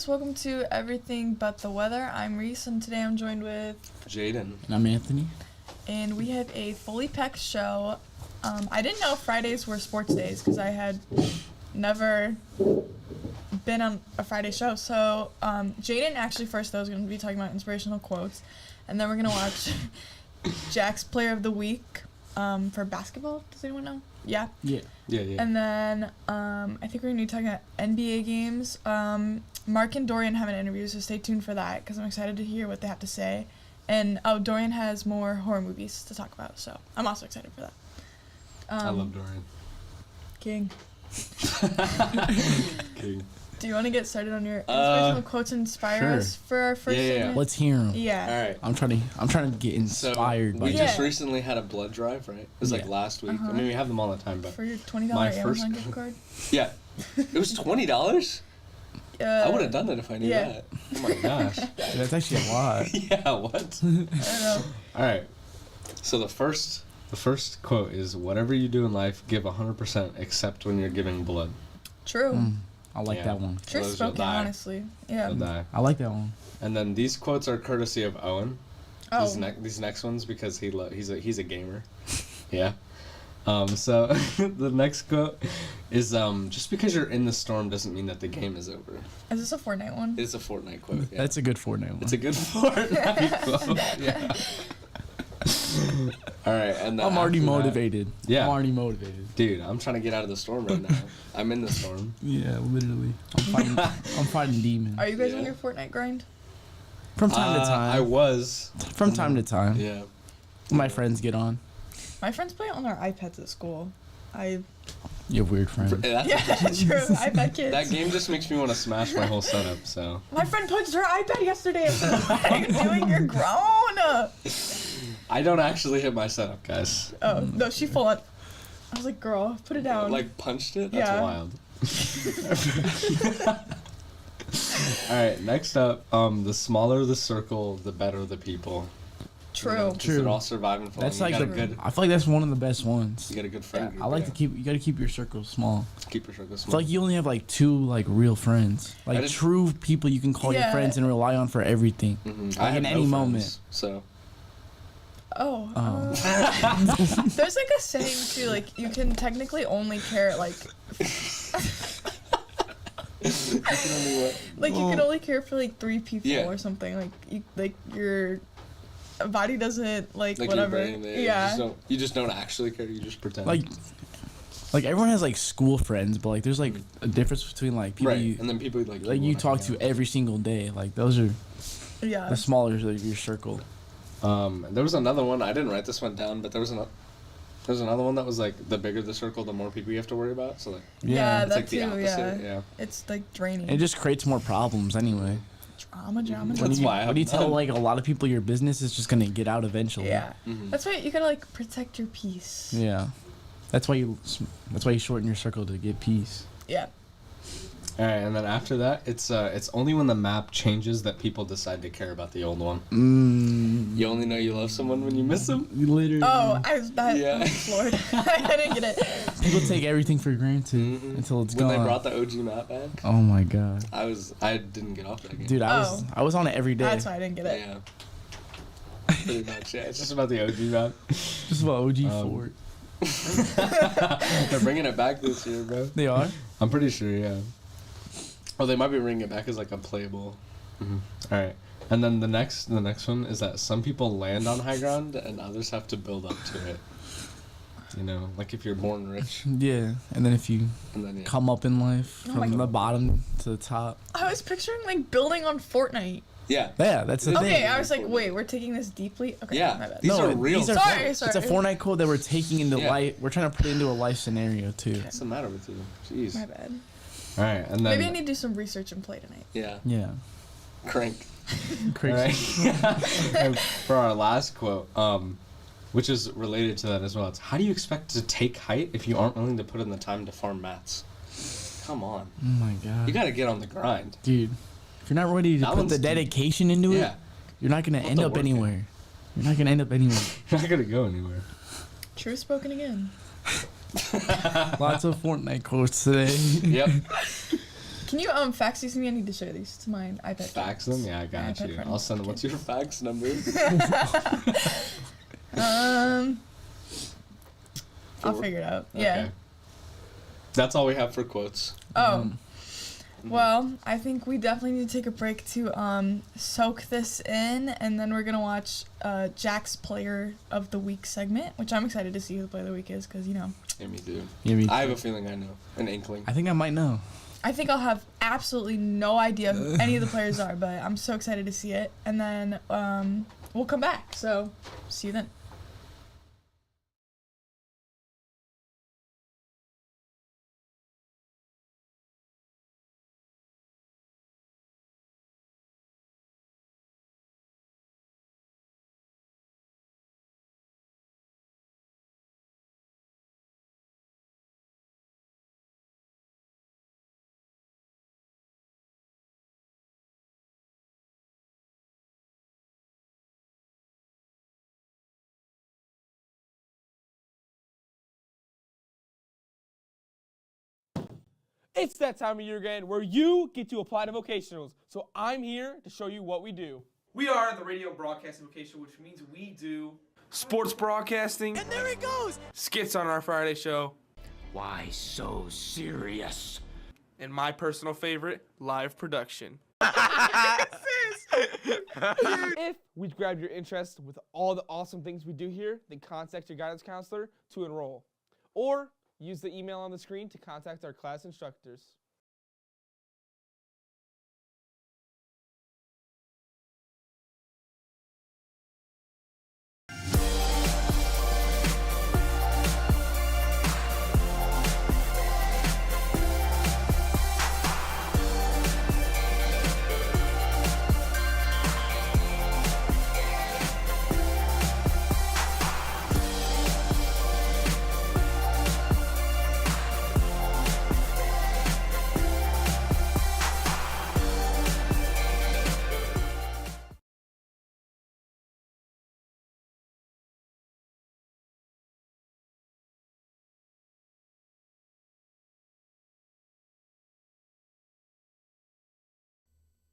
guys, welcome to Everything But the Weather. I'm Reese, and today I'm joined with Jaden. And I'm Anthony. And we have a fully packed show. I didn't know Fridays were sports days because I had never been on a Friday show. So Jaden actually first, though, is going to be talking about inspirational quotes. And then we're going to watch Jack's Player of the Week for basketball. Does anyone know? Yeah. And then I think we're going to be talking about NBA games. Mark and Dorian have an interview, so stay tuned for that because I'm excited to hear what they have to say. And Dorian has more horror movies to talk about, so I'm also excited for that. I love Dorian. King. King. Do you want to get started on your inspirational quotes and inspire us for our first segment? Let's hear them. Yeah. All right. I'm trying to get inspired. We just recently had a blood drive, right? It was like last week. Uh-huh. I mean, we have them all the time, but for your $20 Amazon gift card. Yeah, it was $20. I would have done it if I knew that. Oh my gosh. That's actually a lot. Yeah. What? I don't know. All right. So the first quote is, "Whatever you do in life, give 100%, except when you're giving blood." True. I like that one. True spoken, honestly. Yeah. You'll die. I like that one. And then these quotes are courtesy of Owen. Oh. These next ones because he's a gamer. Yeah. So the next quote is just because you're in the storm doesn't mean that the game is over. Is this a Fortnite one? It's a Fortnite quote. Yeah. That's a good Fortnite one. It's a good Fortnite quote. Yeah. All right, and then I'm already motivated. Yeah. I'm already motivated. Dude, I'm trying to get out of the storm right now. I'm in the storm. Yeah, literally. I'm fighting demons. Are you guys on your Fortnite grind? From time to time. I was. From time to time. Yeah. My friends get on. My friends play it on their iPads at school. You have weird friends. That's true. iPad kids. That game just makes me want to smash my whole setup, so. My friend punched her iPad yesterday. What are you doing? You're grown. I don't actually hit my setup, guys. Oh, no, she full on. I was like, girl, put it down. Like, punched it? That's wild. Alright, next up, the smaller the circle, the better the people. True. You know, True. They're all surviving for That's long. I feel like that's one of the best ones. You got a good friend group. I like you gotta keep your circle small. Keep your circle It's small. like you only have like two real friends, like true people you can call your friends and rely on for everything. Mm-hmm. Like in any moment. So. There's like a saying too, like you can technically only care like. Like you can only care for like 3 people or something. Like your body doesn't like whatever. Brain, you just don't actually care. You just pretend. Like everyone has like school friends, but like there's like a difference between like people and then people like you talk to every single day. Like those are the smaller like your circle. There was another one. I didn't write this one down, but there was another one that was like the bigger the circle, the more people you have to worry about. So like it's that like the opposite. Yeah. It's like draining. It just creates more problems anyway. Drama. That's why when you tell like a lot of people your business is just gonna get out eventually. Yeah. Mm-hmm. That's why you gotta like protect your peace. Yeah. That's why you shorten your circle to get peace. Yeah. All right, and then after that, it's only when the map changes that people decide to care about the old one. You only know you love someone when you miss them. Literally. Oh, I'm floored. I didn't get it. People take everything for granted until it's gone. When they brought the OG map back. Oh my god. I didn't get off that game. Dude, I was on it every day. That's why I didn't get it. Yeah. Pretty much. Yeah, it's just about the OG map. Just about OG Fort. They're bringing it back this year, bro. They are. I'm pretty sure. Yeah. Oh, they might be bringing it back as like a playable. Mm-hmm. All right, and then the next one is that some people land on high ground and others have to build up to it. You know, like if you're born rich. Yeah, and then if you come up in life from the bottom to the top. I was picturing like building on Fortnite. Yeah. Yeah, that's the thing. Okay, I was like, wait, we're taking this deeply. Okay, yeah, my bad. These are real. Sorry. It's a Fortnite code that we're taking into life. We're trying to put it into a life scenario too. Okay. What's the matter with you? Jeez. My bad. All right, and then maybe I need to do some research and play tonight. Yeah. Yeah. Crank. All right. And for our last quote, which is related to that as well, it's how do you expect to take height if you aren't willing to put in the time to farm mats? Come on. Oh my god. You gotta get on the grind, dude. If you're not ready to put the dedication into it, you're not gonna end up anywhere. You're not gonna go anywhere. True spoken again. Lots of Fortnite quotes today. Yep. Can Can you fax these to me? I need to share these to my iPad. Fax them? Yeah, I got you. I'll send them. What's your fax number? I'll figure it out. Okay. Yeah. That's all we have for quotes. Oh. Well, I think we definitely need to take a break to soak this in, and then we're going to watch Jack's Player of the Week segment, which I'm excited to see who the Player of the Week is, because, Yeah, me too. Yeah, me too. I have a feeling I know. An inkling. I think I might know. I think I'll have absolutely no idea who any of the players are, but I'm so excited to see it. And then we'll come back, so see you then. It's that time of year again where you get to apply to vocationals. So I'm here to show you what we do. We are the radio broadcasting vocation, which means we do sports broadcasting. And there it goes! Skits on our Friday show. Why so serious? And my personal favorite, live production. If we grab your interest with all the awesome things we do here, then contact your guidance counselor to enroll. Or use the email on the screen to contact our class instructors.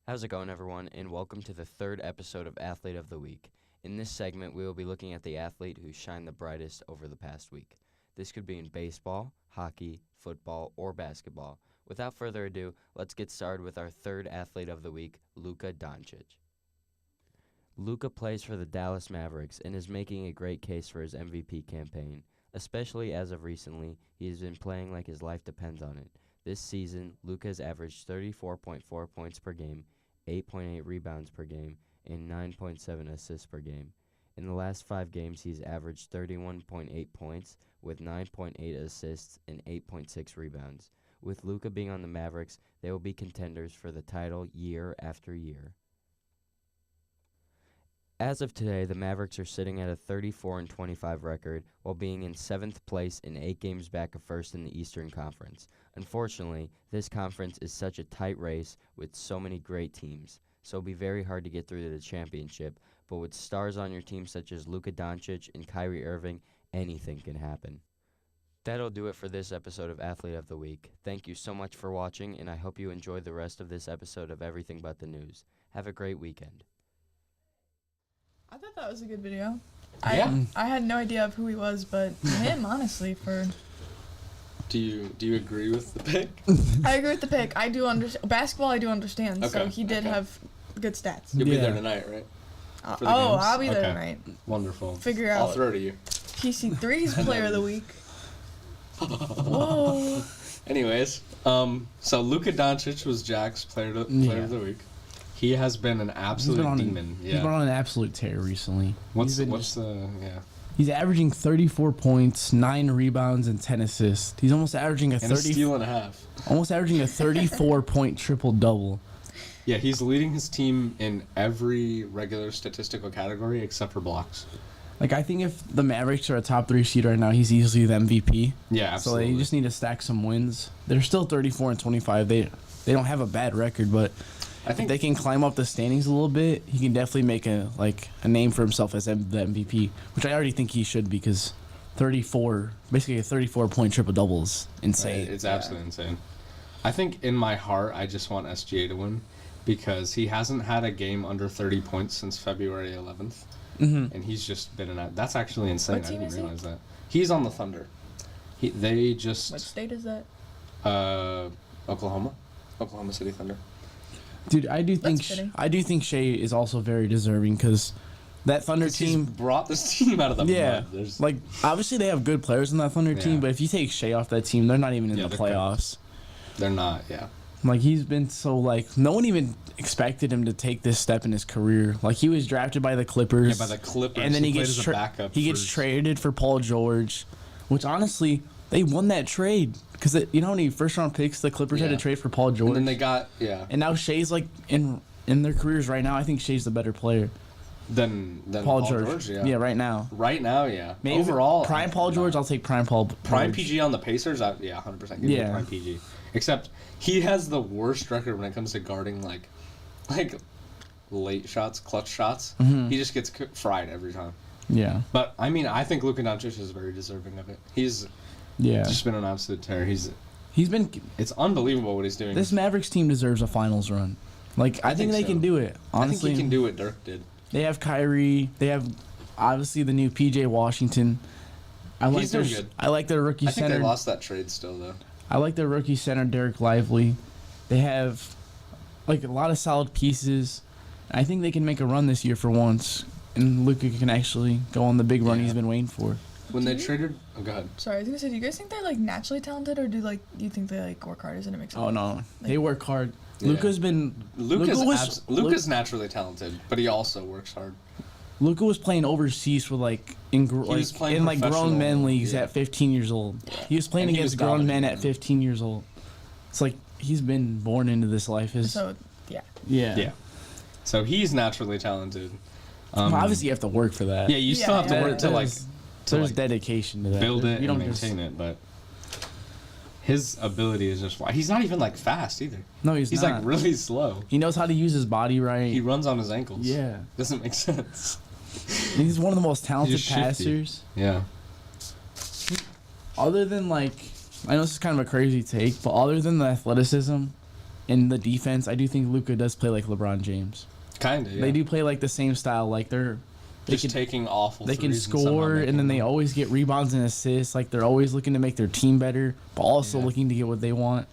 How's it going, everyone, and welcome to the third episode of Athlete of the Week. In this segment, we will be looking at the athlete who shined the brightest over the past week. This could be in baseball, hockey, football, or basketball. Without further ado, let's get started with our third Athlete of the Week, Luka Doncic. Luka plays for the Dallas Mavericks and is making a great case for his MVP campaign. Especially as of recently, he has been playing like his life depends on it. This season, Luka has averaged 34.4 points per game, 8.8 rebounds per game, and 9.7 assists per game. In the last 5 games, he's averaged 31.8 points with 9.8 assists and 8.6 rebounds. With Luka being on the Mavericks, they will be contenders for the title year after year. As of today, the Mavericks are sitting at a 34-25 record while being in 7th place and 8 games back of first in the Eastern Conference. Unfortunately, this conference is such a tight race with so many great teams, so it'll be very hard to get through to the championship, but with stars on your team such as Luka Doncic and Kyrie Irving, anything can happen. That'll do it for this episode of Athlete of the Week. Thank you so much for watching, and I hope you enjoy the rest of this episode of Everything But the News. Have a great weekend. I thought that was a good video. Yeah. I had no idea of who he was, but him, honestly, for... Do you agree with the pick? I agree with the pick. I do understand. Basketball, I do understand, so Okay, he did okay. have good stats. You'll be Yeah. there tonight, right? For the Oh, games? I'll be there Okay. tonight. Wonderful. Figure I'll out throw to you. PC3's Player of the Week. Whoa. Anyways, so Luka Doncic was Jack's player of the week. He has been an absolute demon. He's been on an absolute tear recently. He's averaging 34 points, 9 rebounds, and 10 assists. He's almost averaging a steal and a half. Almost averaging a 34-point triple-double. Yeah, he's leading his team in every regular statistical category except for blocks. Like, I think if the Mavericks are a top 3 seed right now, he's easily the MVP. Yeah, absolutely. So they just need to stack some wins. They're still 34-25. They don't have a bad record, but I think if they can climb up the standings a little bit, he can definitely make a name for himself as the MVP, which I already think he should, because 34, basically a 34-point triple-double is insane. It's absolutely insane. I think in my heart, I just want SGA to win because he hasn't had a game under 30 points since February 11th. And he's just been in that. That's actually insane. What I team didn't is he? realize that. He's on the Thunder. They just... What state is that? Oklahoma City Thunder. Dude, I do That's fitting. think Shea is also very deserving because that Thunder He's team brought this team out of the mud. There's, like obviously they have good players in that Thunder team, Yeah. but if you take Shea off that team, they're not even in the they're playoffs. they're not, yeah. Like he's been so like no one even expected him to take this step in his career. Like he was drafted by the Clippers. Yeah, by the Clippers. And then he played gets as a backup he gets for- traded for Paul George, which honestly they won that trade because you know how many first round picks the Clippers had Yeah. to trade for Paul George. And then they got, And now Shea's like in their careers right now. I think Shea's the better player. Then Paul George. yeah. Right now. Right now, yeah. Maybe Overall, prime Paul George. I'll take prime Paul. Prime George. PG on the Pacers, 100%. Give me Yeah. prime PG. Except he has the worst record when it comes to guarding like late shots, clutch shots. He just gets fried every time. Yeah. But I mean, I think Luka Doncic is very deserving of it. He's Yeah. just been an absolute terror. He's been. It's unbelievable what he's doing. This Mavericks team deserves a finals run. Like I think they so. can do it. Honestly, I think he can do what Dirk did. They have Kyrie. They have obviously the new PJ Washington. He's doing good. I like their rookie I think center. they lost that trade still though. I like their rookie center Derek Lively. They have like a lot of solid pieces. I think they can make a run this year for once, and Luka can actually go on the big run Yeah. he's been waiting for. When they traded, go ahead. Sorry, I was gonna say, do you guys think they're like naturally talented, or do you think they like work hard? Doesn't it make sense? Oh no, they work hard. Yeah. Luka's been Luka's naturally talented, but he also works hard. Luka was playing overseas with was playing in grown professional, men leagues yeah. at 15 years old. He was playing And he against was grown men dominating at them. 15 years old. It's like he's been born into this life. So, yeah. Yeah. So he's naturally talented. Well, obviously, you have to work for that. Yeah, you still have to Yeah, work to There's like dedication to that. build it You and don't just- maintain it, but his ability is just he's not even like fast either. No, he's He's not. like really slow. He knows how to use his body right. He runs on his ankles. Yeah. Doesn't make sense. He's one of the most talented He's just shifty. passers. Yeah. Other than I know this is kind of a crazy take, but other than the athleticism and the defense, I do think Luka does play like LeBron James. Kind of. Yeah. They do play like the same style. Like they just can taking awful. they can threes and somehow score, making and then they them. always get rebounds and assists. Like they're always looking to make their team better, but also Yeah. looking to get what they want.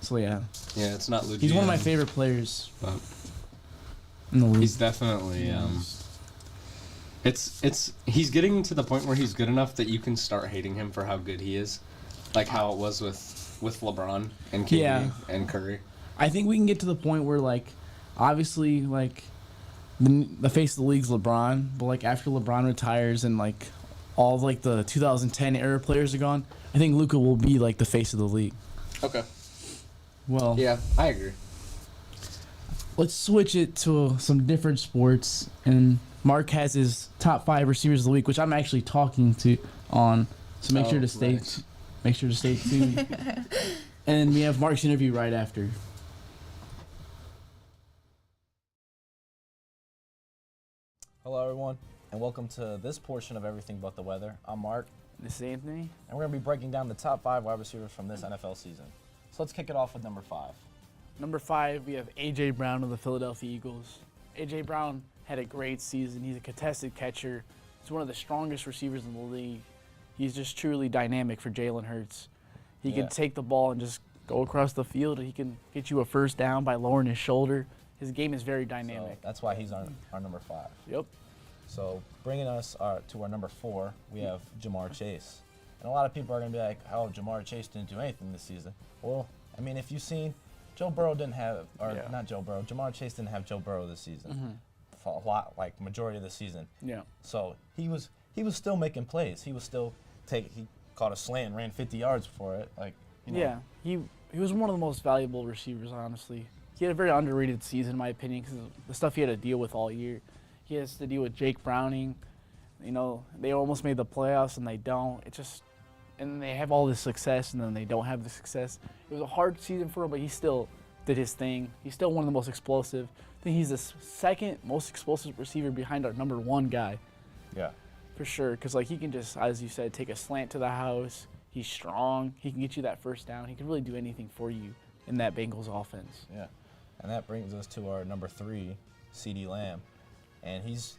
So yeah, Yeah, it's not legit. he's one of my favorite players But in the league. he's definitely. He's getting to the point where he's good enough that you can start hating him for how good he is, like how it was with LeBron and KD Yeah. and Curry. I think we can get to the point where obviously the face of the league's LeBron, but after LeBron retires and all of the 2010 era players are gone, I think Luka will be the face of the league. Okay. Well, Yeah, I agree. let's switch it to some different sports, and Mark has his top 5 receivers of the week, which I'm actually talking to on. So make sure to stay tuned. And we have Mark's interview right after. Hello, everyone, and welcome to this portion of Everything But the Weather. I'm Mark, This is Anthony. and we're going to be breaking down the top 5 wide receivers from this NFL season. So let's kick it off with number 5. Number 5, we have A.J. Brown of the Philadelphia Eagles. A.J. Brown had a great season. He's a contested catcher. He's one of the strongest receivers in the league. He's just truly dynamic for Jalen Hurts. He Yeah. can take the ball and just go across the field. He can get you a first down by lowering his shoulder. His game is very So dynamic. that's why he's our number 5. Yep. So bringing us to our number 4, we have Jamar Chase. And a lot of people are going to be like, oh, Jamar Chase didn't do anything this season. Well, I mean, if you've seen, Joe Burrow didn't have, or Yeah. not Joe Burrow, Jamar Chase didn't have Joe Burrow this season. For a lot, majority of the season. Yeah. So he was still making plays. He was still he caught a slant, ran 50 yards for it. Yeah. He was one of the most valuable receivers, honestly. He had a very underrated season, in my opinion, because the stuff he had to deal with all year. He has to deal with Jake Browning. They almost made the playoffs, and they don't. And they have all this success, and then they don't have the success. It was a hard season for him, but he still did his thing. He's still one of the most explosive. I think he's the second most explosive receiver behind our number 1 guy, Yeah. for sure. Because he can just, as you said, take a slant to the house. He's strong. He can get you that first down. He can really do anything for you. in that Bengals offense. Yeah, and that brings us to our number 3, CeeDee Lamb, and he's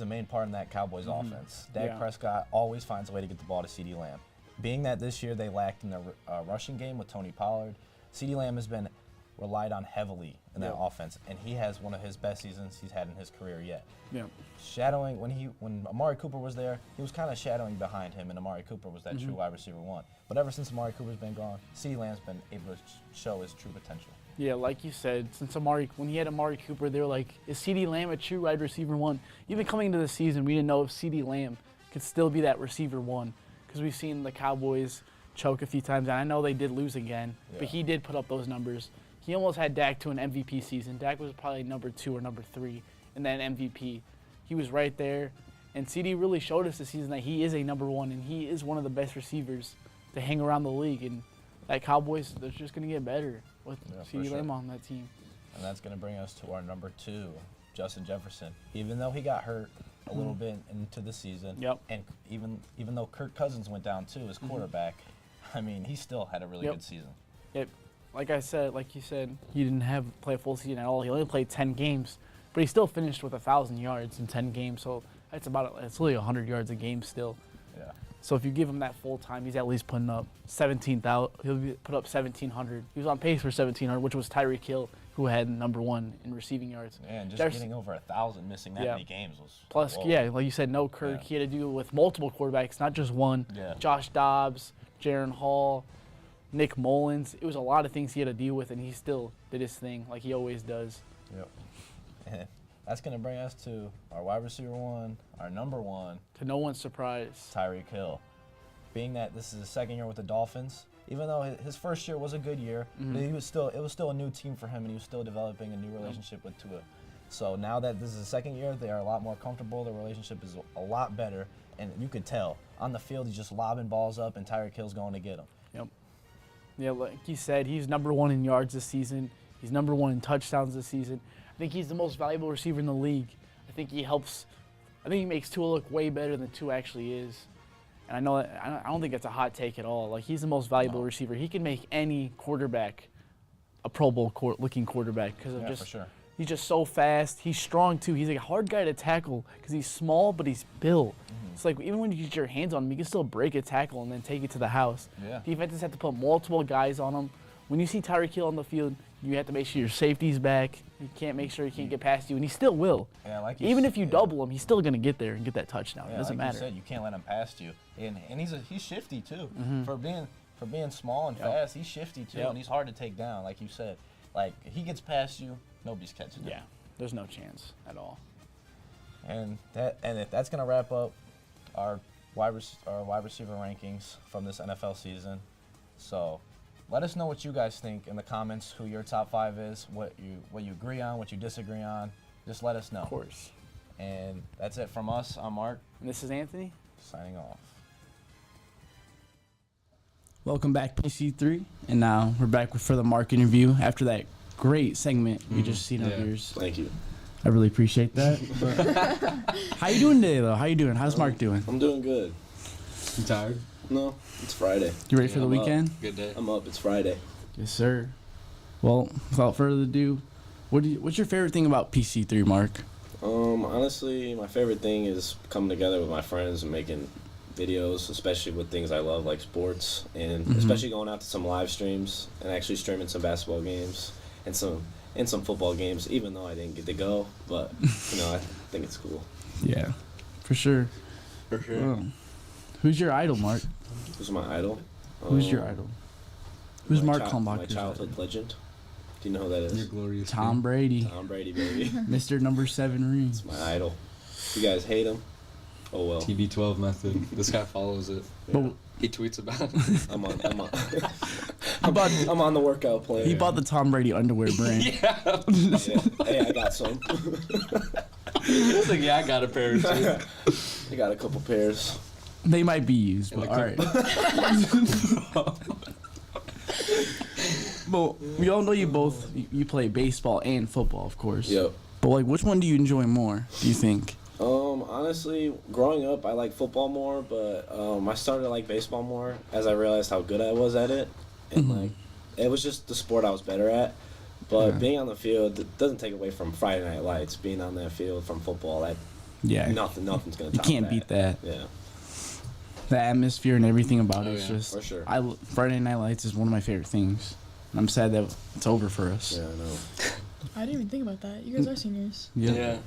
a main part in that Cowboys offense. Dak Prescott always finds a way to get the ball to CeeDee Lamb. Being that this year they lacked in the rushing game with Tony Pollard, CeeDee Lamb has been relied on heavily in that offense, and he has one of his best seasons he's had in his career yet. Yeah. Shadowing when Amari Cooper was there, he was kind of shadowing behind him, and Amari Cooper was that true wide receiver 1. But ever since Amari Cooper's been gone, CeeDee Lamb's been able to show his true potential. Yeah, like you said, when he had Amari Cooper, they were like, is CeeDee Lamb a true wide receiver 1? Even coming into the season, we didn't know if CeeDee Lamb could still be that receiver 1, because we've seen the Cowboys choke a few times, and I know they did lose again, but he did put up those numbers. He almost had Dak to an MVP season. Dak was probably number 2 or number 3 in that MVP. He was right there, and CeeDee really showed us this season that he is a number 1, and he is one of the best receivers to hang around the league. And that Cowboys, they're just going to get better with CeeDee Lamb on that team. And that's going to bring us to our number 2, Justin Jefferson. Even though he got hurt a little bit into the season, and even though Kirk Cousins went down too as quarterback, I mean, he still had a really good season. Like you said, he didn't play a full season at all. He only played 10 games, but he still finished with 1,000 yards in 10 games. So it's really 100 yards a game still. Yeah. So if you give him that full time, he's at least putting up 17,000. He'll put up 1,700. He was on pace for 1,700, which was Tyreek Hill, who had number 1 in receiving yards. Yeah, and just getting over 1,000, missing that many games was. Plus, like you said, no Kirk. He had to deal with multiple quarterbacks, not just one. Yeah. Josh Dobbs, Jaron Hall, Nick Mullins. It was a lot of things he had to deal with, and he still did his thing like he always does. Yep. And that's going to bring us to our wide receiver 1, our number 1. To no one's surprise, Tyreek Hill. Being that this is his second year with the Dolphins, even though his first year was a good year, it was still a new team for him, and he was still developing a new relationship with Tua. So now that this is the second year, they are a lot more comfortable. The relationship is a lot better, and you could tell. On the field, he's just lobbing balls up, and Tyreek Hill's going to get them. Yep. Yeah, like you said, he's number 1 in yards this season. He's number 1 in touchdowns this season. I think he's the most valuable receiver in the league. I think he makes Tua look way better than Tua actually is. And I don't think it's a hot take at all. Like, he's the most valuable receiver. He can make any quarterback a Pro Bowl looking quarterback because of for sure. He's just so fast. He's strong too. He's a hard guy to tackle because he's small, but he's built. It's like even when you get your hands on him, you can still break a tackle and then take it to the house. Yeah. Defenses have to put multiple guys on him. When you see Tyreek Hill on the field, you have to make sure your safety's back. You can't make sure he can't get past you, and he still will. Yeah, like even if you double him, he's still gonna get there and get that touchdown. Yeah, it doesn't like matter. You said, you can't let him past you, and he's shifty too. For being small and fast, he's shifty too, and he's hard to take down. Like you said, like if he gets past you, nobody's catching him. Yeah, there's no chance at all. And that's gonna wrap up our wide receiver rankings from this NFL season. So let us know what you guys think in the comments, who your top 5 is, what you agree on, what you disagree on. Just let us know. Of course. And that's it from us. I'm Mark. And this is Anthony. Signing off. Welcome back, PC3. And now we're back for the Mark interview after that great segment we just seen of yours. Thank you. I really appreciate that. How you doing today, though? How you doing? How's Mark doing? I'm doing good. You tired? No, it's Friday. You ready for the weekend? Good day. I'm up. It's Friday. Yes, sir. Well, without further ado, what's your favorite thing about PC3, Mark? Honestly, my favorite thing is coming together with my friends and making videos, especially with things I love like sports, and especially going out to some live streams and actually streaming some basketball games and some football games, even though I didn't get to go. But I think it's cool. Yeah, for sure. For sure. Well, who's your idol, Mark? Who's my idol? Who's your idol? Who's Mark Kalmbach? My childhood legend. Do you know who that is? Your glorious Tom Brady. Tom Brady, baby. Mr. Number 7 rings. It's my idol. You guys hate him? Oh well. TB12 method. This guy follows it. But He tweets about it. I'm on the workout plan. he bought the Tom Brady underwear brand. Yeah. Hey, I got some. He's like, yeah, I got a pair or two. I got a couple pairs. They might be used, but all right. Well, we all know you play baseball and football, of course. Yep. But like, which one do you enjoy more? Do you think? Honestly, growing up, I like football more, but I started to like baseball more as I realized how good I was at it, and it was just the sport I was better at. But being on the field, it doesn't take away from Friday Night Lights. Being on that field from football, nothing's gonna. You can't beat that. Yeah. The atmosphere and everything about it is just. For sure. Friday Night Lights is one of my favorite things. I'm sad that it's over for us. Yeah, I know. I didn't even think about that. You guys are seniors. Yeah.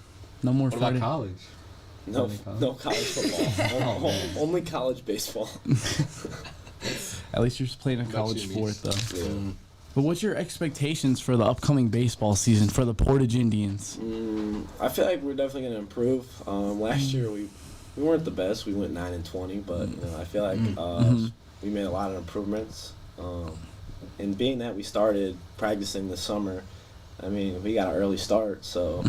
No more What Friday. about college? No college football. Only college baseball. At least you're just playing a college sport, though. Yeah. But what's your expectations for the upcoming baseball season for the Portage Indians? I feel like we're definitely going to improve. Last year we weren't the best. We went 9-20, but I feel like we made a lot of improvements. And being that we started practicing this summer, I mean, we got an early start. So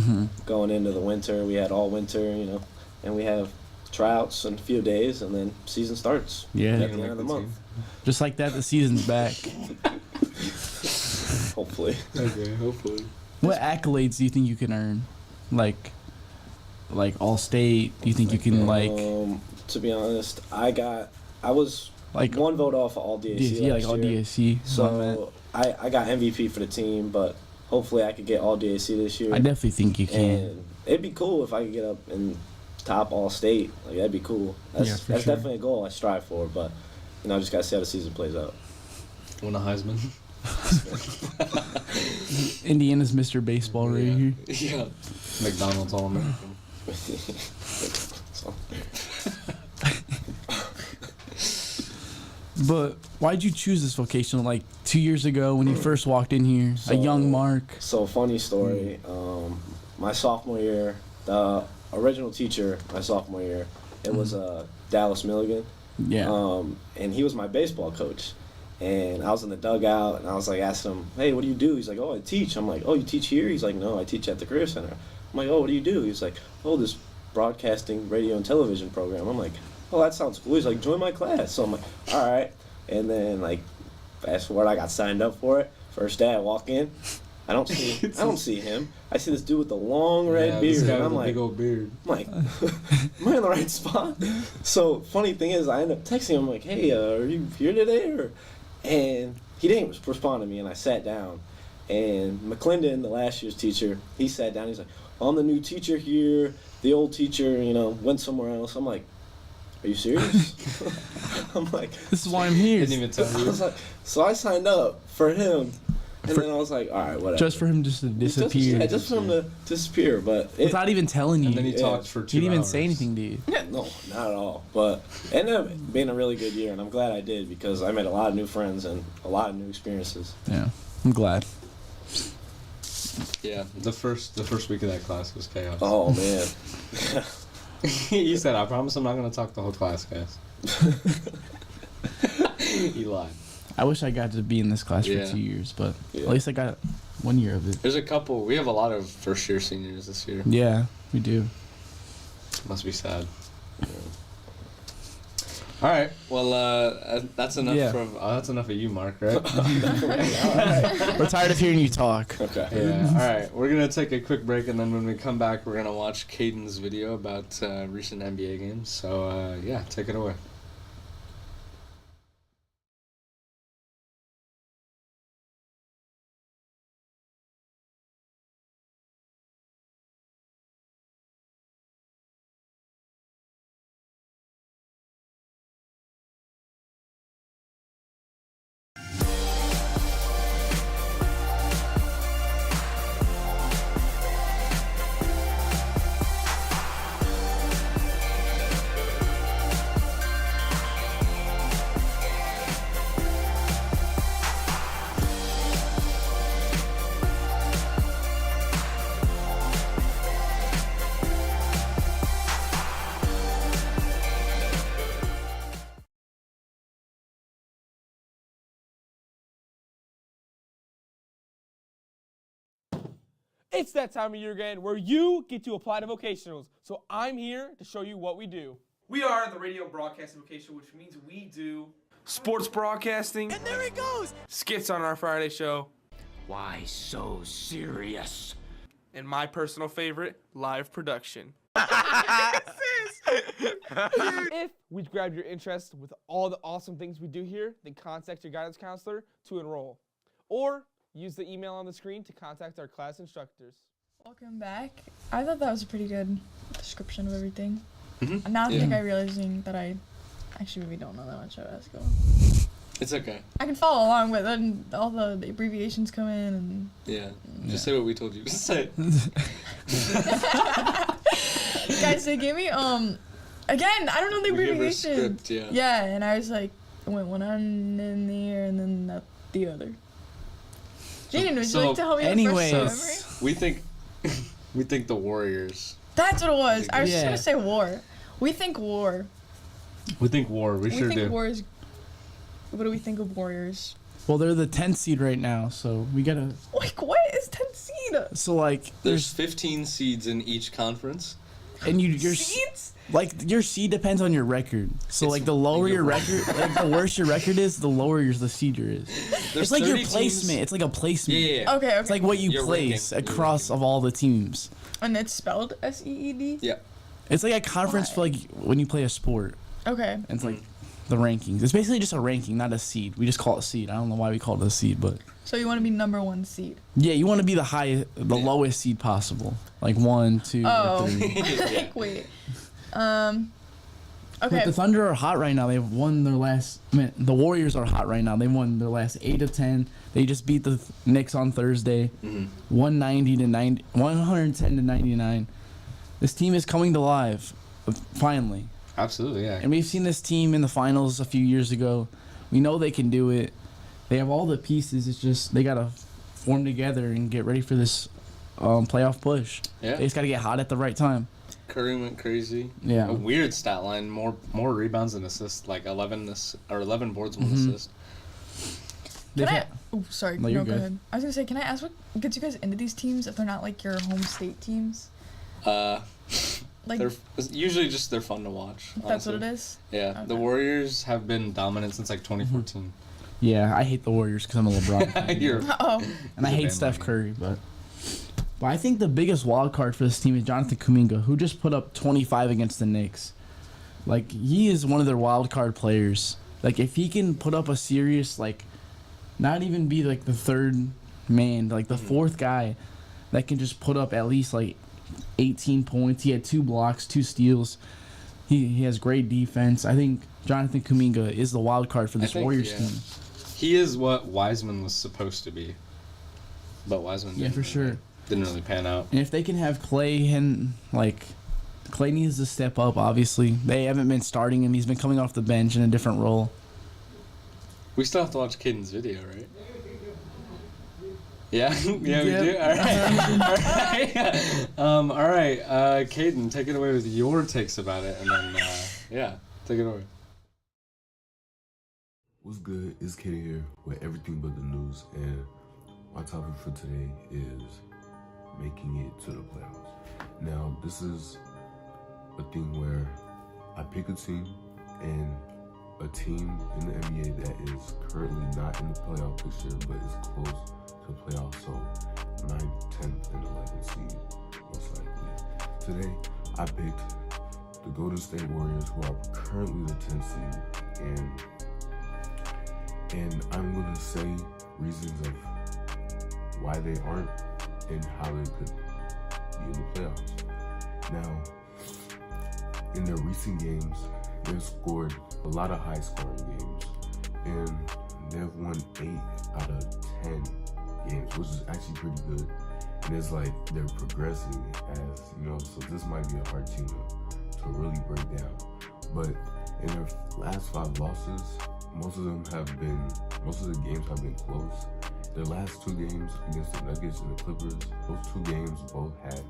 going into the winter, we had all winter, and we have tryouts in a few days, and then season starts at the end of the month. Just like that, the season's back. Hopefully. Okay, hopefully. What accolades do you think you can earn? Like all state? Do you think you can To be honest, I was like one vote off of all DAC last all year. DAC. So I got MVP for the team, but hopefully I could get all DAC this year. I definitely think you can. And it'd be cool if I could get up and top all state. Like that'd be cool. That's sure. definitely a goal I strive for, but I just gotta see how the season plays out. Win a Heisman. Indiana's Mr. Baseball right here. Yeah. McDonald's All-American. But why'd you choose this vocational? Like 2 years ago when you first walked in here, a young Mark. So funny story. My sophomore year, the original teacher my sophomore year, it was Dallas Milligan. Yeah. And he was my baseball coach. And I was in the dugout, and I was like asking him, "Hey, what do you do?" He's like, "Oh, I teach." I'm like, "Oh, you teach here?" He's like, "No, I teach at the Career Center." I'm like, "Oh, what do you do?" He's like, "Oh, this broadcasting, radio, and television program." I'm like, "Oh, that sounds cool." He's like, "Join my class." So I'm like, "All right." And then fast forward, I got signed up for it. First day I walk in, I don't see him. I see this dude with the long red beard, This guy and I'm with a like, big old beard. am I in the right spot? So funny thing is, I end up texting him like, "Hey, are you here today?" And he didn't respond to me, and I sat down. And McClendon, the last year's teacher, he sat down. He's like, "I'm the new teacher here. The old teacher, went somewhere else." I'm like, "Are you serious?" I'm like, "This is why I'm here." Didn't even tell you. I was like, so I signed up for him. And then I was like, all right, whatever. Just for him just to disappear. Just for him to disappear. But without even telling you. And then he talked for 2 hours. He didn't even say anything to you. No, not at all. But it ended up being a really good year, and I'm glad I did because I made a lot of new friends and a lot of new experiences. Yeah, I'm glad. Yeah, the first week of that class was chaos. Oh, man. You said, "I promise I'm not going to talk the whole class, guys." He lied. I wish I got to be in this class for 2 years, but at least I got 1 year of it. There's we have a lot of first-year seniors this year. Yeah, we do. Must be sad. Yeah. All right. Well, that's enough that's enough of you, Mark, right? We're tired of hearing you talk. Okay. Yeah. All right. We're going to take a quick break, and then when we come back, we're going to watch Kadens' video about recent NBA games. So, take it away. It's that time of year again where you get to apply to vocationals. So I'm here to show you what we do. We are the radio broadcasting vocational, which means we do sports broadcasting. And there he goes! Skits on our Friday show. Why so serious? And my personal favorite, live production. If we've grabbed your interest with all the awesome things we do here, then contact your guidance counselor to enroll. or use the email on the screen to contact our class instructors. Welcome back. I thought that was a pretty good description of everything. Mm-hmm. Now I think I'm realizing that I actually maybe don't know that much about basketball. It's okay. I can follow along, but then all the abbreviations come in and... Yeah. Just say what we told you to say. Guys, they gave me, again, I don't know the abbreviation. We gave her a script, yeah. Yeah, and I was like, I went one on in the ear and then the other. Jaden, would you like to help me anyways, with first memory? We think the Warriors. That's what it was. I was just Yeah. going to say war. We think war. We think war. We sure think do. war is... What do we think of Warriors? Well, they're the 10th seed right now, so we gotta. Like, what is 10th seed? So like, There's 15 seeds in each conference. and your Seeds? like your seed depends on your record. So It's like the lower your your record, like the worse your record is, the lower the seed is. There's It's like your 30 placement. teams. It's like a placement. Yeah. Okay. It's like what you Your place ranking. across of all the teams. And it's spelled SEED? Yeah. It's like a conference Why? for like when you play a sport. Okay. And it's like the rankings. It's basically just a ranking, not a seed. We just call it seed. I don't know why we call it a seed, but So you want to be number 1 seed? yeah, you want to be the lowest seed possible, like 1, 2, Oh. or 3. Like, wait. But Okay. the Thunder are hot right now. They've won their last. The Warriors are hot right now. They won their last 8 of 10. They just beat the Knicks on Thursday, 110 to 99. This team is coming to life, finally. Absolutely, yeah. And we've seen this team in the finals a few years ago. We know they can do it. They have all the pieces. It's just they gotta form together and get ready for this playoff push. Yeah. They just gotta get hot at the right time. Curry went crazy. Yeah. A weird stat line. More rebounds and assists. Like 11 boards, 1 assist. They've Can I? had- Oh, sorry. No, No, you're go good. ahead. I was gonna say, can I ask what gets you guys into these teams if they're not like your home state teams? Like They're usually just they're fun to watch. that's what honestly. it is. Yeah. The Okay. Warriors have been dominant since like 2014. Yeah, I hate the Warriors because I'm a LeBron fan. You're Oh, And I He's a hate Steph bandwagon. Curry, but I think the biggest wild card for this team is Jonathan Kuminga, who just put up 25 against the Knicks. Like, he is one of their wild card players. Like, if he can put up a serious, like, not even be like the third man, like the fourth guy that can just put up at least like 18 points. He had 2 blocks, 2 steals. He has great defense. I think Jonathan Kuminga is the wild card for this Warriors team. He is what Wiseman was supposed to be. But Wiseman Yeah, for sure. didn't really pan out. And if they can have Clay and like Clay needs to step up, obviously. They haven't been starting him. He's been coming off the bench in a different role. We still have to watch Kadens' video, right? Yeah, yeah, we Yep. do. All right, all right. Kaden, take it away with your takes about it, and then yeah, take it away. What's good? It's Kaden here with everything but the news, and my topic for today is making it to the playoffs. Now, this is a thing where I pick a team, and a team in the NBA that is currently not in the playoff picture, but is close to playoffs, so 9th, 10th, and 11th seed, most likely. Today, I picked the Golden State Warriors, who are currently the 10th seed, and I'm going to say reasons of why they aren't and how they could be in the playoffs. Now, in their recent games, they've scored a lot of high-scoring games, and they've won 8 out of 10 games, which is actually pretty good. And it's like they're progressing as, so this might be a hard team to really break down. But in their last 5 losses, most of the games have been close. Their last 2 games against the Nuggets and the Clippers, those 2 games both had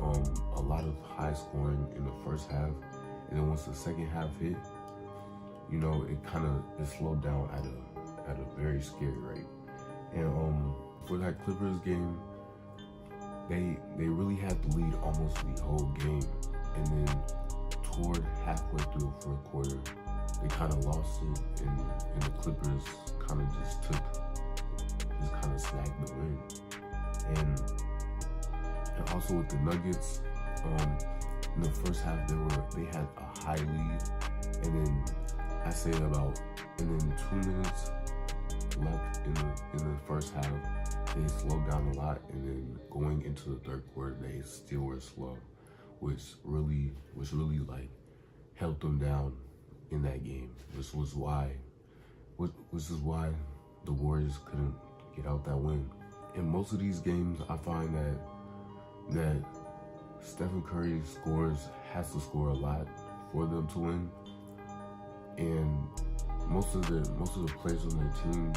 a lot of high scoring in the first half. And then once the second half hit, it slowed down at a very scary rate. And for that Clippers game, they really had the lead almost the whole game. And then toward halfway through the fourth quarter, they kind of lost it, and the Clippers kind of snagged the win. And also with the Nuggets, in the first half they had a high lead, and then 2 minutes left in the first half, they slowed down a lot, and then going into the third quarter, they still were slow, which really like held them down in that game. Which is why the Warriors couldn't get out that win. In most of these games, I find that Stephen Curry has to score a lot for them to win, and most of the players on their team,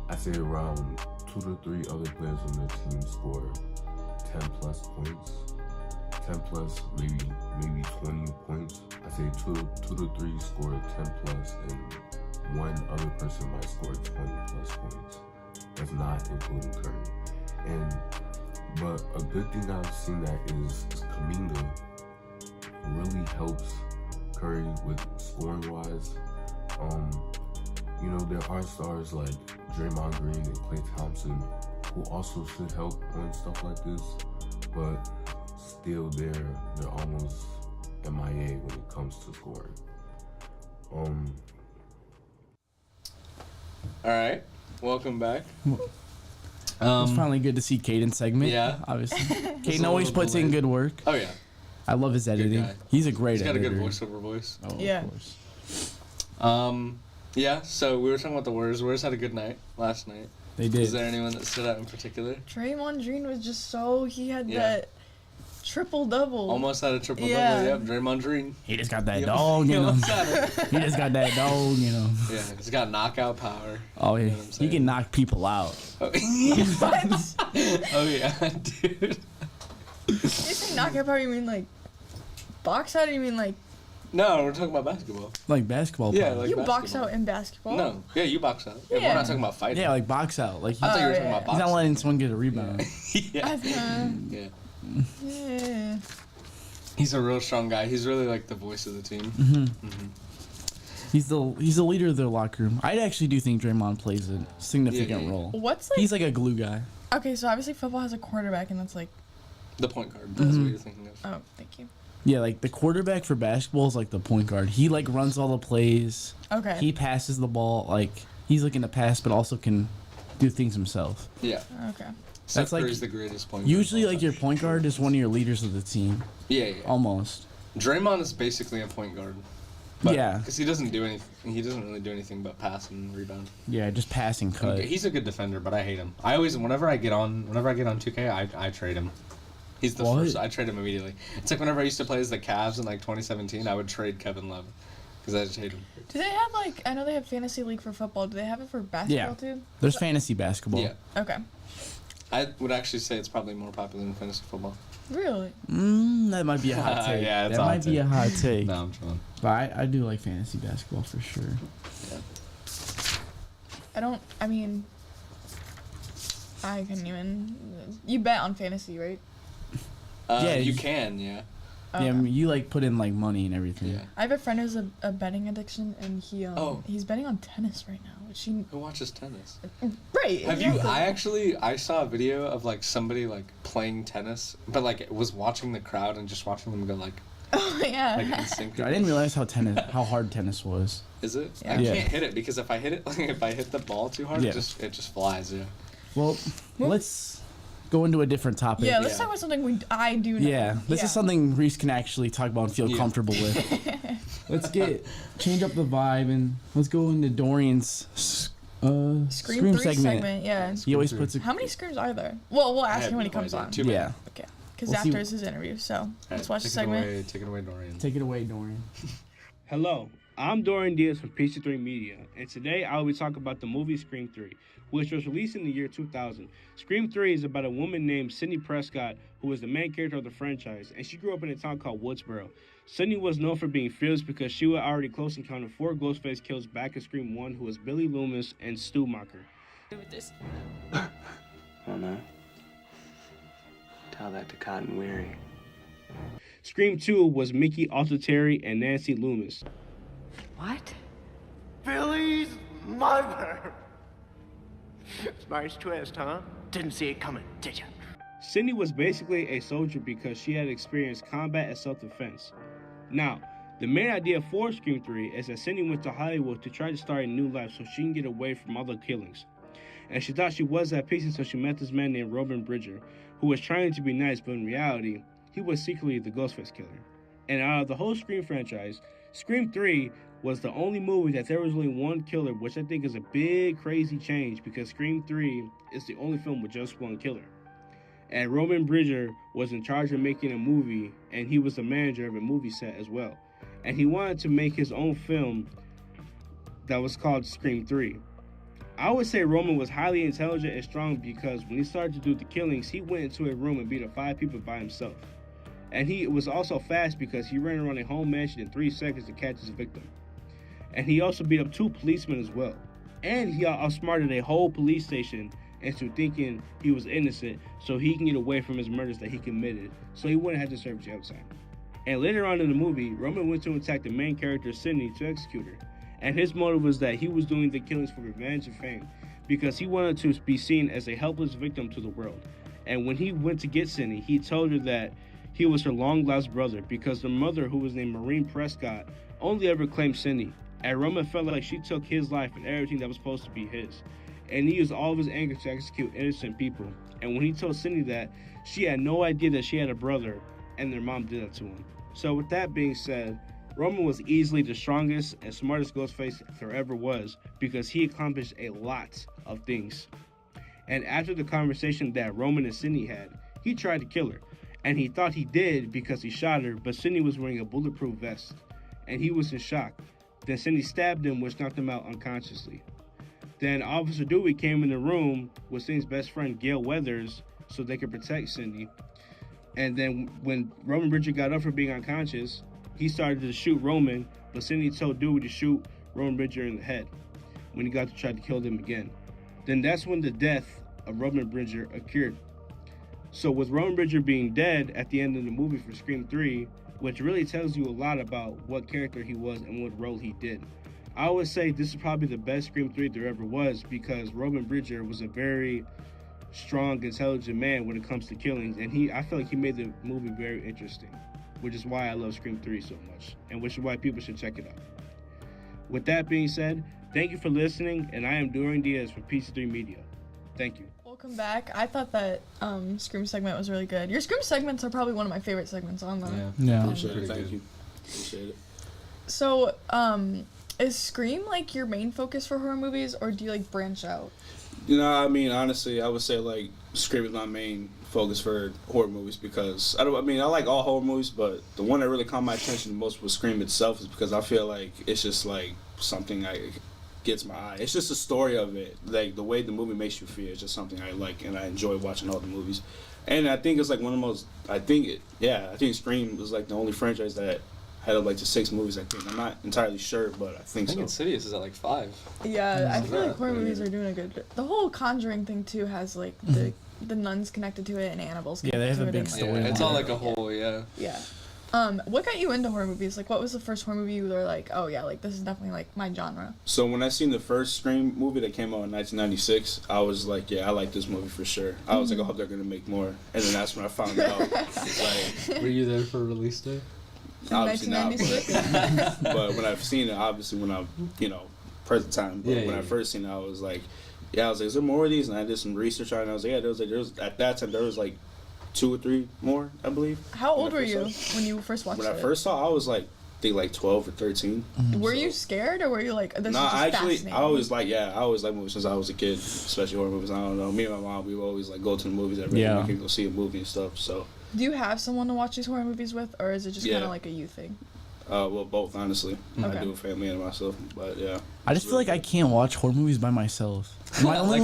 I say around 2 to 3 other players on their team score 10 plus points, 10 plus maybe 20 points. I say two to 3 score 10 plus, and one other person might score 20 plus points. That's not including Curry. But a good thing I've seen that is Kuminga really helps Curry with scoring wise. There are stars like Draymond Green and Klay Thompson who also should help on stuff like this, but still they're almost MIA when it comes to scoring. All right, welcome back. It's finally good to see Kaden's segment. Yeah. Obviously. Kaden always puts in good work. Oh yeah. I love his editing. guy. He's a great He's got editor. a good voiceover voice. Oh, Yeah. Of course. Yeah, so we were talking about the Warriors. Warriors had a good night last night. They did. Is there anyone that stood out in particular? Draymond Green was just he had Yeah. that triple-double. Almost had a triple Yeah. double. Yep, Draymond Green. He just got that Yep. dog, He you know. almost had it. He just got that dog, you know. Yeah, he's got knockout power. Oh, yeah. You know what I'm He saying? can knock people out. Oh, oh yeah, dude. You say knockout power, you mean like box out, or you mean like No, we're talking about basketball. Like basketball. Yeah, power. like you box basketball. out in basketball? No, yeah, you box out. Yeah. We're Yeah. not talking about fighting. Yeah, like box out. Like I thought you were Oh, talking yeah. about he's boxing. not letting someone get a rebound. yeah. Yeah. Yeah. He's a real strong guy. He's really like the voice of the team. Mm-hmm. He's the leader of their locker room. I actually do think Draymond plays a significant Yeah. role. What's like? He's like a glue guy. Okay, so obviously football has a quarterback, and that's like. The point guard. That's what you're thinking of. Oh, thank you. Yeah, like the quarterback for basketball is like the point guard. He like runs all the plays. Okay. He passes the ball. Like he's looking to pass, but also can do things himself. Yeah. Okay. Steph That's like- Curry's the greatest point guard. Usually, of all like your time. point guard is one of your leaders of the team. Yeah, yeah. Almost. Draymond is basically a point guard. Yeah. Because he doesn't do anything. He doesn't really do anything but pass and rebound. Yeah, just passing cut. Okay, he's a good defender, but I hate him. I always, whenever I get on 2K, I trade him. He's the What? first. I trade him immediately. It's like whenever I used to play as the Cavs in like 2017, I would trade Kevin Love because I just hate him. Do they have like? I know they have fantasy league for football. Do they have it for basketball too? There's fantasy basketball. Yeah, Okay. I would actually say it's probably more popular than fantasy football. Really? That might be a hot take. Yeah, it's that a hot might be take. a hot take. No, I'm trolling. But I do like fantasy basketball for sure. Yeah. I mean, I couldn't even. You bet on fantasy, right? Yeah, you you- can. Yeah. Okay. Yeah, I mean, you like put in like money and everything. Yeah. I have a friend who's a betting addiction, and Oh. he's betting on tennis right now. Which he Who watches tennis? right. Have you? exactly. I saw a video of like somebody like playing tennis, but like was watching the crowd and just watching them go like Oh yeah. instinctively. I didn't realize how hard tennis was. Is it? Yeah. I Yeah. can't hit it because if I hit it, if I hit the ball too hard, Yeah. it just flies. Yeah. Well, let's go into a different topic. Yeah, let's Yeah. talk about something I do know. Yeah, this is something Reese can actually talk about and feel Yeah. comfortable with. Let's change up the vibe and let's go into Dorian's Scream 3 segment. Yeah. He always puts a How many screams are there? Well, we'll ask him when he comes on. Too many. yeah. Okay. Because We'll see- after is his interview, so let's watch the Take segment. Take it away, Dorian. Take it away, Dorian. Hello, I'm Dorian Diaz from PC3 Media, and today I will be talking about the movie Scream 3, which was released in the year 2000. Scream 3 is about a woman named Sidney Prescott, who was the main character of the franchise, and she grew up in a town called Woodsboro. Sidney was known for being fearless because she would already close encounter 4 Ghostface kills back in Scream 1, who was Billy Loomis and Stu Macher. Oh no. Tell that to Cotton Weary. Scream 2 was Mickey Alterterry and Nancy Loomis. What? Billy's mother. Nice twist, huh? Didn't see it coming, did you? Sidney was basically a soldier because she had experienced combat and self-defense. Now, The main idea for Scream 3 is that Cindy went to Hollywood to try to start a new life so she can get away from all the killings. And she thought she was at peace until she met this man named Roman Bridger, who was trying to be nice, but in reality, he was secretly the Ghostface killer. And out of the whole Scream franchise, Scream 3 was the only movie that there was only one killer, which I think is a big, crazy change because Scream 3 is the only film with just one killer. And Roman Bridger was in charge of making a movie, and he was the manager of a movie set as well. And he wanted to make his own film that was called Scream 3. I would say Roman was highly intelligent and strong because when he started to do the killings, he went into a room and beat up 5 people by himself. And he was also fast because he ran around a home mansion in 3 seconds to catch his victim. And he also beat up 2 policemen as well. And he outsmarted a whole police station into thinking he was innocent so he can get away from his murders that he committed, so he wouldn't have to serve jail time. And later on in the movie, Roman went to attack the main character, Sydney, to execute her. And his motive was that he was doing the killings for revenge and fame because he wanted to be seen as a helpless victim to the world. And when he went to get Sydney, he told her that he was her long-lost brother because the mother, who was named Maureen Prescott, only ever claimed Sydney. And Roman felt like she took his life and everything that was supposed to be his. And he used all of his anger to execute innocent people. And when he told Sydney that, she had no idea that she had a brother, and their mom did that to him. So with that being said, Roman was easily the strongest and smartest Ghostface there ever was because he accomplished a lot of things. And after the conversation that Roman and Sydney had, he tried to kill her. And he thought he did because he shot her, but Sydney was wearing a bulletproof vest. And he was in shock. Then Cindy stabbed him, which knocked him out unconsciously. Then Officer Dewey came in the room with Cindy's best friend, Gail Weathers, so they could protect Cindy. And then when Roman Bridger got up for being unconscious, he started to shoot Roman, but Cindy told Dewey to shoot Roman Bridger in the head when he got to try to kill them again. Then that's when the death of Roman Bridger occurred. So with Roman Bridger being dead at the end of the movie for Scream 3, which really tells you a lot about what character he was and what role he did. I would say this is probably the best Scream 3 there ever was because Roman Bridger was a very strong, intelligent man when it comes to killings, and I feel like he made the movie very interesting, which is why I love Scream 3 so much, and which is why people should check it out. With that being said, thank you for listening, and I am Dorian Diaz from PC3 Media. Thank you. Welcome back. I thought that Scream segment was really good. Your Scream segments are probably one of my favorite segments on the Yeah. Appreciate it. Thank you. Appreciate it. So, is Scream like your main focus for horror movies, or do you like branch out? You know, I mean, honestly, I would say like Scream is my main focus for horror movies because I like all horror movies, but the one that really caught my attention the most was Scream itself, is because I feel like it's just like something gets my eye. It's just the story of it, like the way the movie makes you feel. It's just something I like, and I enjoy watching all the movies. And I think it's like one of the most. I think Scream was like the only franchise that had like the 6 movies. I think I'm not entirely sure, but I think so. Insidious is at like 5. Yeah, I feel like horror movies are doing a good. The whole Conjuring thing too has like the nuns connected to it and Annabelle's connected they have to a it. big story. It's all like a whole, Yeah. What got you into horror movies? Like, what was the first horror movie you were like, oh yeah, like this is definitely like my genre? So when I seen the first Scream movie that came out in 1996, I was like, yeah, I like this movie for sure. I was like, I hope they're gonna make more. And then that's when I found out. Were you there for release day? Obviously not, 1996. but when I've seen it, obviously when I, present time. But when I first seen it, I was like, is there more of these? And I did some research on it. And I was like, there was at that time there was like 2 or 3 more, I believe. How old were you when you first watched it? When I first saw, I was like, I think like 12 or 13. Were you scared, or were you like, this is just fascinating? I always like movies since I was a kid, especially horror movies. I don't know, me and my mom, we would always like go to the movies every week and go see a movie and stuff. So. Do you have someone to watch these horror movies with, or is it just kind of like a you thing? Well, both, honestly. Okay. I do family and myself, but yeah. I just feel like I can't watch horror movies by myself. I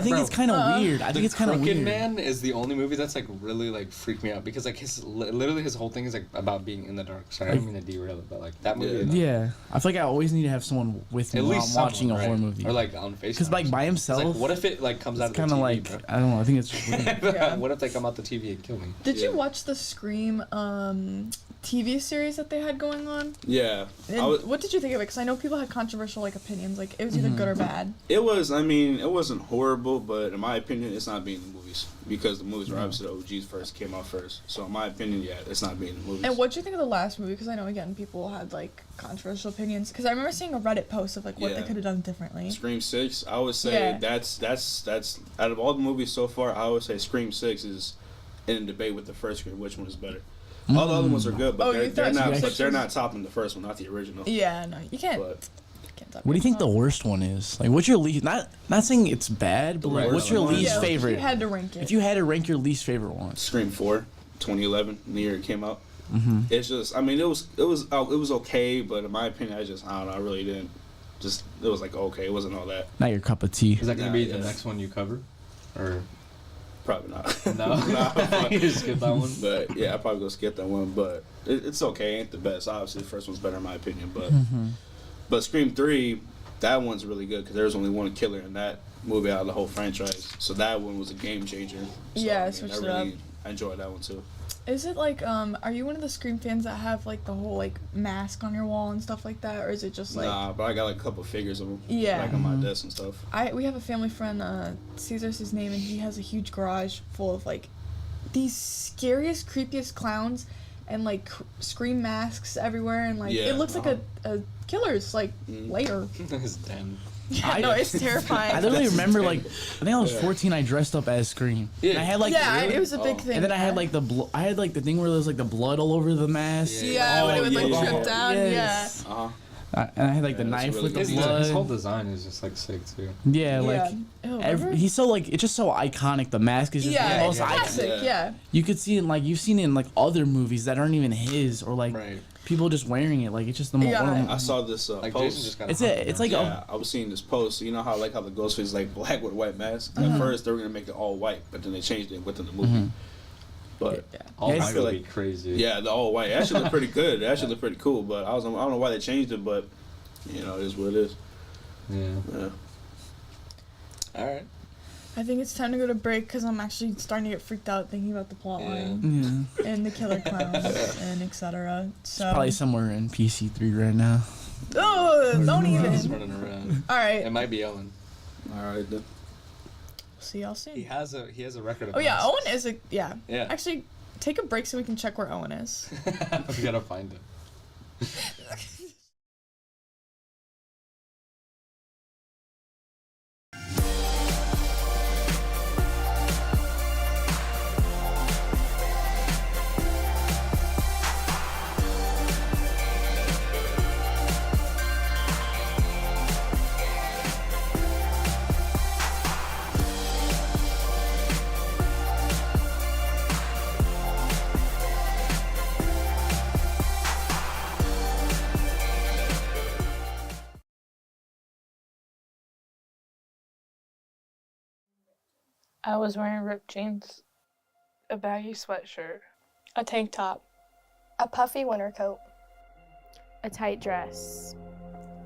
think it's kind of weird. I think it's kind of weird. Crooked Man is the only movie that's like really like freaked me out because like literally his whole thing is like about being in the dark. Sorry, I don't mean to derail it, but like that movie. Yeah, I feel like I always need to have someone with me while I'm watching a horror movie. Or like on Facebook. Because like by himself, like, what if it like comes out of the TV? Kind of like bro? I don't know. I think it's just weird. What if they come out the TV and kill me? Did you watch the Scream TV series that they had going on? Yeah. What did you think of it? Because I know people had controversial like opinions. Like it was either good or bad. It was. I mean, it wasn't horrible, but in my opinion, it's not being the movies. because the movies were obviously the OGs first, came out first. So in my opinion, yeah, it's not being the movies. And what do you think of the last movie? Because I know, again, people had, like, controversial opinions. Because I remember seeing a Reddit post of, like, what they could have done differently. Scream 6, I would say that's out of all the movies so far, I would say Scream 6 is in a debate with the first Scream, which one is better. All the other ones are good, but they're not topping the first one, not the original. Yeah, no, you can't. What do you think the worst one is? Like, what's your least? Not saying it's bad, but like, what's your least favorite? If you had to rank it. If you had to rank your least favorite one, Scream 4, 2011, the year it came out. It's just, I mean, it was okay, but in my opinion, I don't know, I really didn't. Just it was like okay, it wasn't all that. Not your cup of tea. Is that gonna be the next one you cover, or probably not? No, you just skip that one. But yeah, I probably go skip that one. But it's okay, ain't the best. Obviously, the first one's better in my opinion, but. But Scream 3, that one's really good because there was only one killer in that movie out of the whole franchise. So that one was a game changer. So, yeah, I enjoyed that one too. Is it like, are you one of the Scream fans that have like the whole like mask on your wall and stuff like that, or is it just like? Nah, but I got like a couple figures of them. Yeah. Like on my desk and stuff. We have a family friend, Caesar's his name, and he has a huge garage full of like these scariest, creepiest clowns. And like Scream masks everywhere, and like it looks like a killer's like lair. His den. Yeah, no, it's terrifying. I literally remember like I think I was 14. I dressed up as Scream. Yeah, and I had like it was a big thing. And then I had like I had like the thing where there was like the blood all over the mask. Yeah, when it would like trip down. Yes. Yeah. And I had like the knife with the blood. His whole design is just like sick too. Yeah, like he's so like it's just so iconic. The mask is just the most iconic. Yeah. You could see it like you've seen it in like other movies that aren't even his or like people just wearing it. Like it's just the most. I saw this like post. It's like I was seeing this post. You know how the Ghostface is like black with a white mask. At first they were gonna make it all white, but then they changed it within the movie. But all white would be crazy. Yeah, the all white. It actually looked pretty good. It actually looked pretty cool. But I don't know why they changed it, but you know, it is what it is. Yeah. All right. I think it's time to go to break because I'm actually starting to get freaked out thinking about the plot line and the killer clowns and etc. So it's probably somewhere in PC3 right now. Oh, don't even. He's running around. All right. It might be Owen. All right then. See y'all soon. He has a record of. Oh yeah, Owen is a yeah. Actually, take a break so we can check where Owen is. We gotta find him. I was wearing ripped jeans, a baggy sweatshirt, a tank top, a puffy winter coat, a tight dress,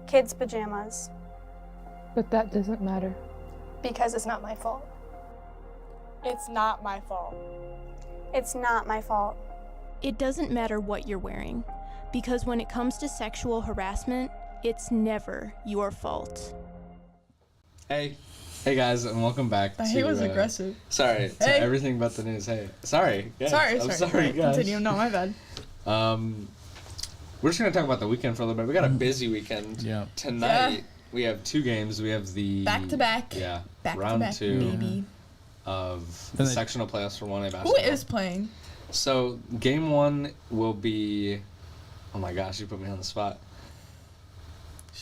kids' pajamas. But that doesn't matter. Because it's not my fault. It's not my fault. It's not my fault. It doesn't matter what you're wearing, because when it comes to sexual harassment, it's never your fault. Hey guys, and welcome back. He was aggressive. Sorry to everything but the news. Hey, sorry. Guys. I'm sorry, guys. Continue. No, my bad. We're just gonna talk about the weekend for a little bit. We got a busy weekend. Yeah. Tonight we have two games. We have the back to back. Yeah. Back round to back, 2 baby. Of the sectional playoffs for 1A basketball. Who is playing? So game 1 will be. Oh my gosh, you put me on the spot.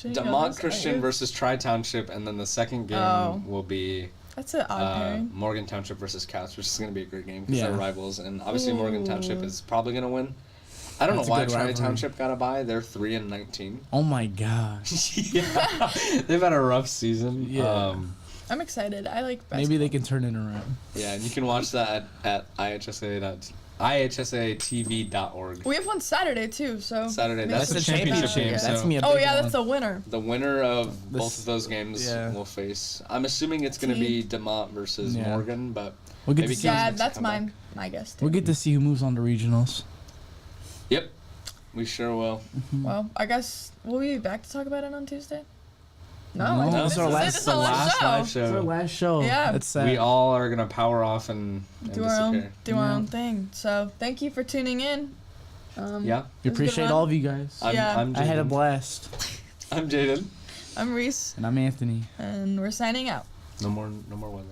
DeMont Christian versus Tri Township, and then the second game will be that's an odd pairing. Morgan Township versus Cats, which is going to be a great game because they're rivals, and obviously Morgan Township is probably going to win. I don't know why Tri Township got a bye. They're 3-19. Oh my gosh. Yeah, they've had a rough season. Yeah. I'm excited. I like basketball. Maybe they can turn it around. Yeah, and you can watch that at ihsatv.org. We have one Saturday too, so Saturday. That's the championship game. Yeah, that's so. me. That's the winner. The winner of both of those games will face. I'm assuming it's going to be DeMont versus Morgan, but we'll get maybe that's my guess too. We'll get to see who moves on to regionals. Yep, we sure will. Well, I guess we'll be back to talk about it on Tuesday. No, this is our last live show. It's our last show. Yeah. That's sad. We all are gonna power off and do our disappear. own thing. So thank you for tuning in. Yeah. We appreciate all of you guys. I had a blast. I'm Jaden. I'm Reese. And I'm Anthony. And we're signing out. No more weather.